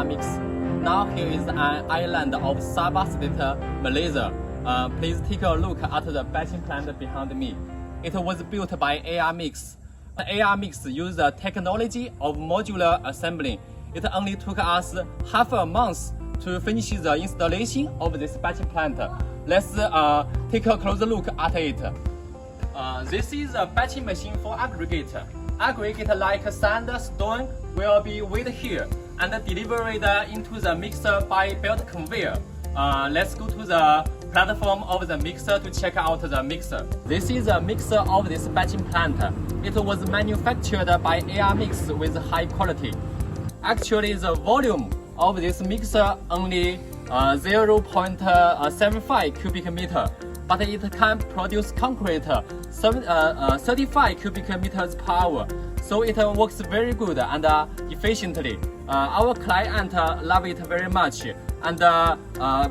Aimix. Now here is an island of Sabah State, Malaysia. Please take a look at the batching plant behind me. It was built by Aimix. Aimix uses the technology of modular assembly. It only took us half a month to finish the installation of this batching plant. Let's take a closer look at it. This is a batching machine for aggregate. Aggregate like sand, stone will be weighed here and delivered into the mixer by belt conveyor. Let's go to the platform of the mixer to check out the mixer. This is a mixer of this batching plant. It was manufactured by Aimix with high quality. Actually, the volume of this mixer only 0.75 cubic meter, but it can produce concrete 35 cubic meters per hour. So it works very good and efficiently. Our client love it very much and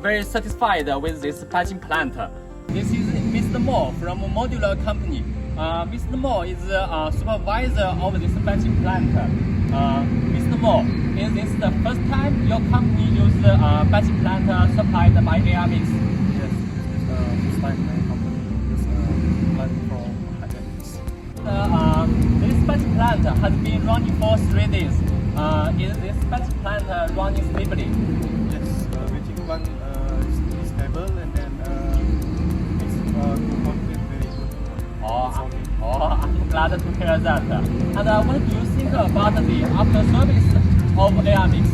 very satisfied with this batching plant. This is Mr. Mo from Modular company. Mr. Mo is a supervisor of this batching plant. Mr. Mo, is this the first time your company used batching plant supplied by Aimix? Yes, it's the first time my company uses plant from Aimix. This batching plant has been running for 3 days. Is this batching plant running stably? Yes, batching plant is stable and then it's complete very good. I'm glad to hear that. And what do you think about the after service of Aimix?